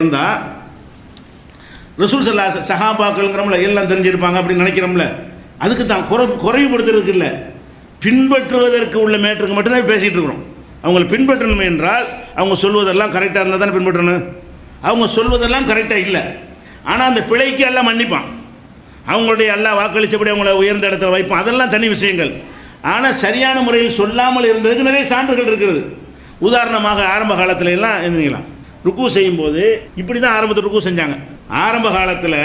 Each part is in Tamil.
இருந்தால் ரசூல் ஸல்லல்லாஹு சஹாபாக்கள்ங்கிறோம்ல எல்லாம் தெரிஞ்சிருப்பாங்க அப்படின்னு நினைக்கிறோம்ல, அதுக்கு தான் குறைவுபடுத்துறதுக்கு இல்லை, பின்பற்றுவதற்கு உள்ள மேட்டருக்கு மட்டும்தான் பேசிகிட்டு இருக்கிறோம். அவங்களை பின்பற்றணும் என்றால் அவங்க சொல்வதெல்லாம் கரெக்டாக இருந்தால் தானே பின்பற்றணும். அவங்க சொல்வதெல்லாம் கரெக்டாக இல்லை, ஆனால் அந்த பிழைக்கு எல்லாம் மன்னிப்பான், அவங்களுடைய எல்லாம் வாக்களித்தபடி அவங்கள உயர்ந்த இடத்துல வைப்பான், அதெல்லாம் தனி விஷயங்கள். ஆனால் சரியான முறையில் சொல்லாமல் இருந்ததுக்கு நிறைய சான்றுகள் இருக்கிறது. உதாரணமாக ஆரம்ப காலத்துல எல்லாம் எழுந்திரிக்கலாம், ருக்கு செய்யும்போது இப்படி தான் ஆரம்பத்தில் ருக்கு செஞ்சாங்க. ஆரம்ப காலத்தில்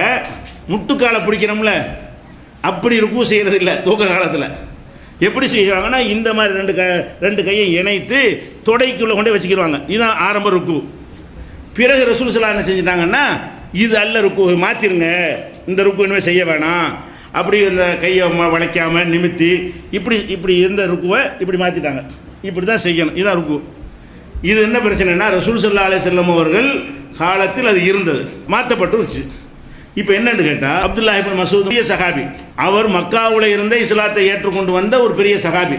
முட்டுக்காலை பிடிக்கிறோம்ல, அப்படி ருக்கு செய்கிறது இல்லை. தூக்க காலத்தில் எப்படி செய்வாங்கன்னா இந்த மாதிரி ரெண்டு கையை இணைத்து தொடைக்குள்ளே கொண்டே வச்சுக்கிடுவாங்க. இதுதான் ஆரம்ப ருக்கு. பிறகு ரசூல் ஸல்லல்லாஹு அலைஹி வஸல்லம் என்ன செஞ்சிட்டாங்கன்னா, இது அல்ல ருக்கு, மாற்றிருங்க, இந்த ருக்கு இனிமேல் செய்ய வேணாம், அப்படி இந்த கையை வளைக்காமல் நிமித்தி இப்படி இப்படி இருந்த ருக்குவை இப்படி மாற்றிட்டாங்க. இப்படி தான் செய்யணும், இதுதான் ருக்கு. இது என்ன பிரச்சனைனா, ரசூல் ஸல்லல்லாஹு அலைஹி வஸல்லம் அவர்கள் காலத்தில் அது இருந்தது, மாற்றப்பட்டுருச்சு. இப்போ என்னன்னு கேட்டால், அப்துல்லாஹ் இப்னு மஸ்ஊத் பெரிய சஹாபி, அவர் மக்காவில் இருந்த இஸ்லாத்தை ஏற்றுக்கொண்டு வந்த ஒரு பெரிய சஹாபி,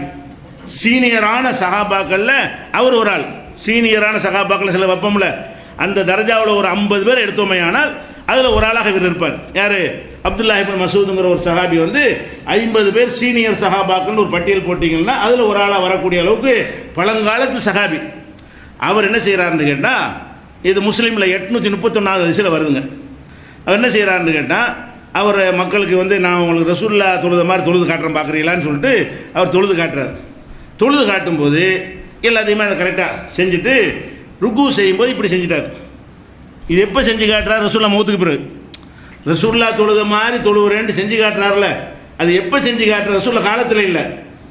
சீனியரான சஹாபாக்கள்ல அவர் ஒரு ஆள். சீனியரான சஹாபாக்கள் சில வைப்போம்ல, அந்த தர்ஜாவில் ஒரு 50 பேர் எடுத்தோமையானால் அதில் ஒரு ஆளாக இவர் இருப்பார். யார்? அப்துல்லாஹ் இப்னு மஸ்ஊத்ங்கிற ஒரு சஹாபி 50 பேர் சீனியர் சஹாபாக்கள்னு ஒரு பட்டியல் போட்டிங்கன்னா அதில் ஒரு ஆளாக வரக்கூடிய அளவுக்கு பழங்காலத்து சஹாபி. அவர் என்ன செய்கிறாருன்னு கேட்டால், இது முஸ்லீமில் 831வது ஹதீஸில் வருதுங்க. அவர் என்ன செய்கிறாருன்னு கேட்டால், அவர் மக்களுக்கு நான் உங்களுக்கு ரசூலுல்லாஹ் தொழுத மாதிரி தொழுது காட்டுறேன் பார்க்குறீங்களான்னு சொல்லிட்டு அவர் தொழுது காட்டுறார். தொழுது காட்டும்போது எல்லாத்தையுமே அதை கரெக்டாக செஞ்சுட்டு ருக்கு செய்யும்போது இப்படி செஞ்சுட்டார். இது எப்போ செஞ்சு காட்டுறார்? ரசூலுல்லாஹ் மௌத்துக்கு பிறகு. ரசூலுல்லாஹ் தொழுத மாதிரி தொழுவுறேன்ட்டு செஞ்சு காட்டுறாருல, அது எப்போ செஞ்சு காட்டுற? ரசூலுல்லாஹ் காலத்தில் இல்லை,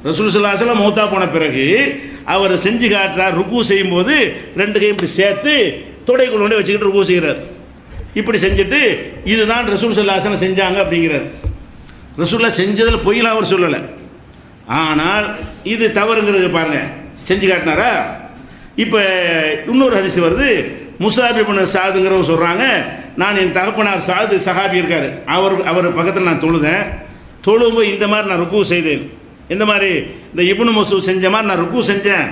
ரசூல் ஸல்லல்லாஹு அலைஹி வஸல்லம் மௌத்தா போன பிறகு அவர் செஞ்சு காட்டுறார். ருக்கு செய்யும்போது 2 கையும் இப்படி சேர்த்து தொடைக்குள்ள கொண்டு வச்சுக்கிட்டு ருக்கு செய்கிறார். இப்படி செஞ்சுட்டு இதுதான் ரசூல் ஸல்லல்லாஹு அலைஹி வஸல்லம் செஞ்சாங்க அப்படிங்கிறார். ரசூலுல்லாஹ் செஞ்சதில் பொய்யெல்லாம் அவர் சொல்லலை, ஆனால் இது தவறுங்கிறது பாருங்க, செஞ்சு காட்டினாரா. இப்போ இன்னொரு ஹதீஸ் வருது, முஸாப் இப்னு சாதுங்கிறவங்க சொல்கிறாங்க, நான் என் தகப்பனார் சாது சஹாபி இருக்கார், அவர் பக்கத்தில் நான் தொழும்போது இந்த மாதிரி நான் ருக்கு செய்தேன், இந்த மாதிரி இந்த இப்னு மஸ்ஊத் செஞ்ச மாதிரி நான் ருக்கு செஞ்சேன்.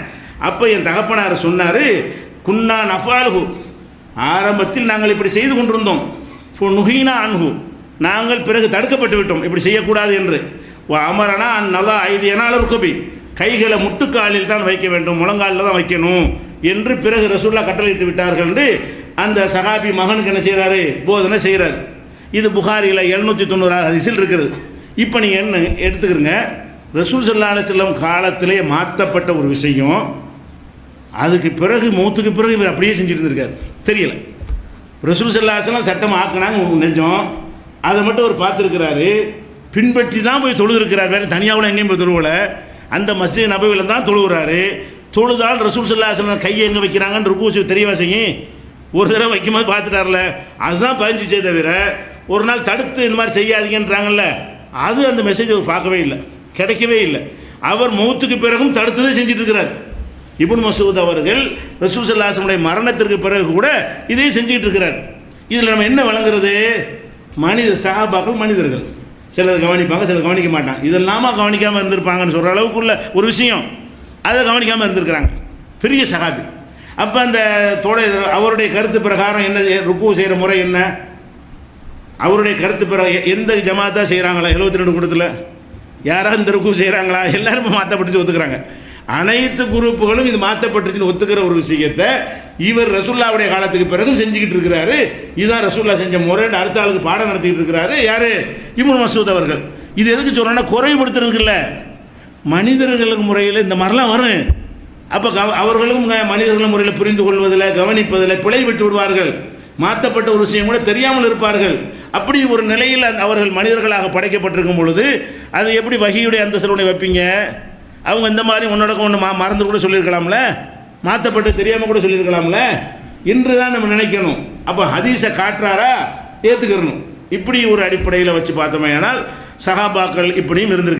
அப்போ என் தகப்பனார் சொன்னார், குன்னா நஃபாலுஹு, ஆரம்பத்தில் நாங்கள் இப்படி செய்து கொண்டிருந்தோம், நுஹீனா அன்ஹு, நாங்கள் பிறகு தடுக்கப்பட்டு விட்டோம் இப்படி செய்யக்கூடாது என்று. அமரனா நல்லா ஐதியனா ருக்குபி, கைகளை முட்டுக்காலில் தான் வைக்க வேண்டும், முழங்காலில் தான் வைக்கணும் என்று பிறகு ரசூலுல்லாஹ் கட்டளையிட்டு விட்டார்கள் என்று அந்த சஹாபி மகனுக்கு என்ன செய்கிறாரு? போதனை செய்கிறார். இது புகாரியில் 790 ஹதீஸில் இருக்கிறது. இப்போ நீங்கள் என்ன எடுத்துக்கிறங்க, ரசூல் ஸல்லல்லாஹு அலைஹி வஸல்லம் காலத்திலே மாற்றப்பட்ட ஒரு விஷயம், அதுக்கு பிறகு மௌத்துக்கு பிறகு இவர் அப்படியே செஞ்சுட்டு இருந்திருக்கார். தெரியலை, ரசூல் ஸல்லல்லாஹு அலைஹி வஸல்லம் சட்டம் ஆக்கினாங்க நெஞ்சம், அதை மட்டும் அவர் பார்த்துருக்கிறாரு, பின்பற்றி தான் போய் தொழுதுருக்கிறார். வேறு தனியாவில் எங்கேயும் போய் தொழுவலை, அந்த மஸ்ஜித் நபவியில் தான் தொழுகிறாரு. தொழுதால் ரசூல் ஸல்லல்லாஹு அலைஹி வஸல்லம் கையை எங்கே வைக்கிறாங்கன்னு ருக்கு தெரியவா செய்யும். ஒரு தடவை வைக்கும்போது பார்த்துட்டார்ல, அதுதான் பதிஞ்சிச்சே தவிர ஒரு நாள் தடுத்து இந்த மாதிரி செய்யாதீங்கன்றாங்கல்ல, அது அந்த மெசேஜ் அவர் பார்க்கவே இல்லை, கிடைக்கவே இல்லை. அவர் மௌத்துக்கு பிறகும் தடுத்ததை செஞ்சுட்டு இருக்கிறார். இப்னு மஸ்ஊத் அவர்கள் ரசூல் ஸல்லல்லாஹு அலைஹி வஸல்லம் மரணத்திற்கு பிறகு கூட இதை செஞ்சுட்டு இருக்கிறார். இதில் நம்ம என்ன வழங்குறது? சஹாபாக்கள் மனிதர்கள், சிலர் கவனிப்பாங்க, சிலர் கவனிக்க மாட்டாங்க. இதெல்லாமா கவனிக்காமல் இருந்திருப்பாங்கன்னு சொல்கிற அளவுக்குள்ள ஒரு விஷயம், அதை கவனிக்காமல் இருந்திருக்கிறாங்க. பெரிய சஹாபி. அப்போ அந்த அவருடைய கருத்து பிரகாரம் என்ன ருக்கு செய்கிற முறை என்ன? அவருடைய கருத்து பிரகாரம் எந்த ஜமாத்தாக செய்கிறாங்களா? 72 கூட்டத்தில் யாராவது இந்த ருக்கு செய்கிறாங்களா? எல்லாருமே மாற்றப்பட்டு ஒத்துக்கிறாங்க. அனைத்து குரூப்புகளும் இது மாற்றப்பட்டுச்சுன்னு ஒத்துக்கிற ஒரு விஷயத்தை இவர் ரசூலுல்லாஹ்வுடைய காலத்துக்கு பிறகும் செஞ்சுக்கிட்டு இருக்கிறாரு. இதுதான் ரசூலுல்லாஹ் செஞ்ச முறைன்னு அடுத்த ஆளுக்கு பாடம் நடத்திக்கிட்டு இருக்கிறாரு. யார்? இப்னு மஸ்ஊத் அவர்கள். இது எதுக்கு சொல்கிறோன்னா, குறைபடுத்துறதுக்கு இல்லை, மனிதர்களுக்கு முறையில் இந்த மாதிரிலாம் வரும். அப்போ அவர்களும் மனிதர்கள் முறையில் புரிந்து கொள்வதில் கவனிப்பதில் பிழை விட்டு விடுவார்கள், மாற்றப்பட்ட ஒரு விஷயம் கூட தெரியாமல் இருப்பார்கள். அப்படி ஒரு நிலையில் அவர்கள் மனிதர்களாக படைக்கப்பட்டிருக்கும் பொழுது அது எப்படி வஹீயுடைய அந்தஸ்தில் வைப்பீங்க? அவங்க இந்த மாதிரி உன்னோட ஒன்று மறந்து கூட சொல்லியிருக்கலாம்ல, மாற்றப்பட்டு தெரியாமல் கூட சொல்லியிருக்கலாம்ல என்று தான் நம்ம நினைக்கணும். அப்போ ஹதீஸை காட்டுறாரா ஏற்றுக்கிறணும். இப்படி ஒரு அடிப்படையில் வச்சு பார்த்தோமே ஆனால் சஹாபாக்கள் இப்படியும் இருந்திருக்கு.